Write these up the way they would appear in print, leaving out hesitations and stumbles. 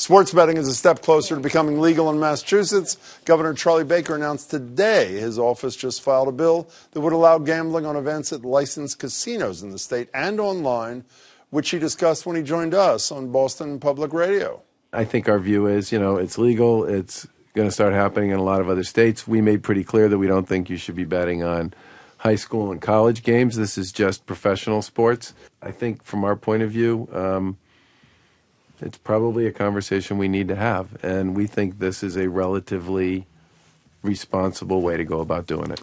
Sports betting is a step closer to becoming legal in Massachusetts. Governor Charlie Baker announced today his office just filed a bill that would allow gambling on events at licensed casinos in the state and online, which he discussed when he joined us on Boston Public Radio. I think our view is, it's legal. It's going to start happening in a lot of other states. We made pretty clear that we don't think you should be betting on high school and college games. This is just professional sports. I think from our point of view, it's probably a conversation we need to have, and we think this is a relatively responsible way to go about doing it.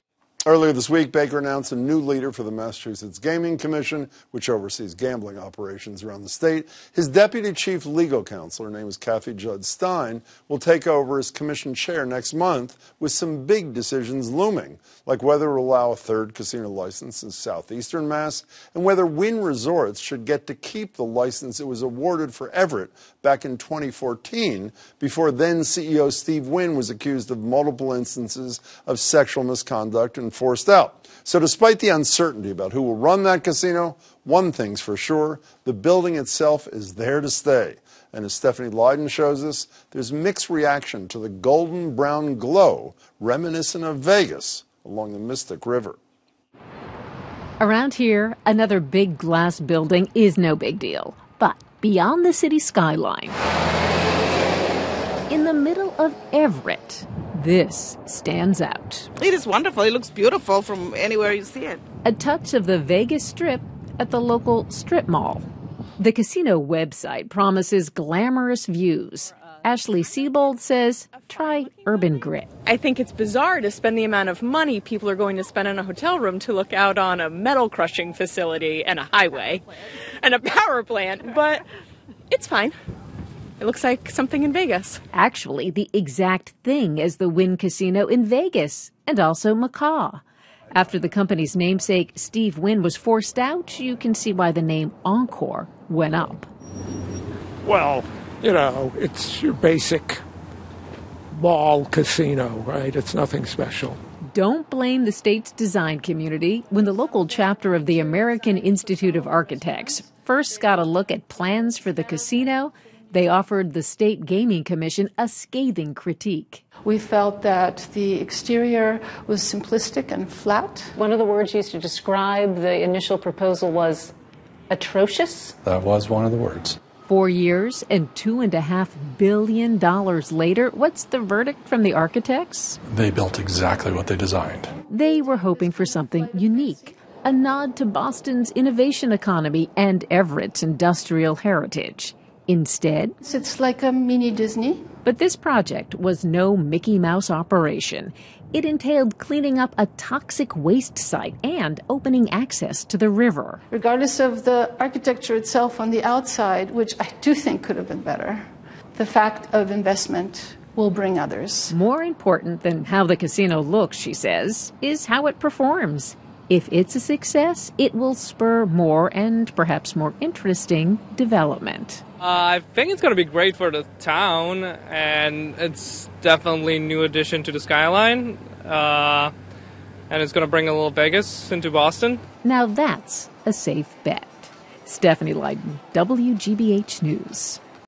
Earlier this week, Baker announced a new leader for the Massachusetts Gaming Commission, which oversees gambling operations around the state. His deputy chief legal counsel, her name is Kathy Judd-Stein, will take over as commission chair next month with some big decisions looming, like whether to allow a third casino license in southeastern Mass and whether Wynn Resorts should get to keep the license it was awarded for Everett back in 2014 before then CEO Steve Wynn was accused of multiple instances of sexual misconduct and forced out. So despite the uncertainty about who will run that casino, one thing's for sure, the building itself is there to stay. And as Stephanie Lydon shows us, there's mixed reaction to the golden brown glow reminiscent of Vegas along the Mystic River. Around here, another big glass building is no big deal. But beyond the city skyline, in the middle of Everett, this stands out. It is wonderful. It looks beautiful from anywhere you see it. A touch of the Vegas Strip at the local strip mall. The casino website promises glamorous views. Ashley Siebold says, try urban grit. I think it's bizarre to spend the amount of money people are going to spend on a hotel room to look out on a metal crushing facility and a highway and a power plant, but it's fine. It looks like something in Vegas. Actually, the exact thing as the Wynn Casino in Vegas, and also Macau. After the company's namesake, Steve Wynn, was forced out, you can see why the name Encore went up. Well, it's your basic mall casino, right? It's nothing special. Don't blame the state's design community when the local chapter of the American Institute of Architects first got a look at plans for the casino. They offered the State Gaming Commission a scathing critique. We felt that the exterior was simplistic and flat. One of the words used to describe the initial proposal was atrocious. That was one of the words. 4 years and $2.5 billion later, what's the verdict from the architects? They built exactly what they designed. They were hoping for something unique, a nod to Boston's innovation economy and Everett's industrial heritage. Instead, it's like a mini Disney. But this project was no Mickey Mouse operation. It entailed cleaning up a toxic waste site and opening access to the river. Regardless of the architecture itself on the outside, which I do think could have been better, the fact of investment will bring others. More important than how the casino looks, she says, is how it performs. If it's a success, it will spur more and perhaps more interesting development. I think it's going to be great for the town, and it's definitely a new addition to the skyline, and it's going to bring a little Vegas into Boston. Now that's a safe bet. Stephanie Lydon, WGBH News.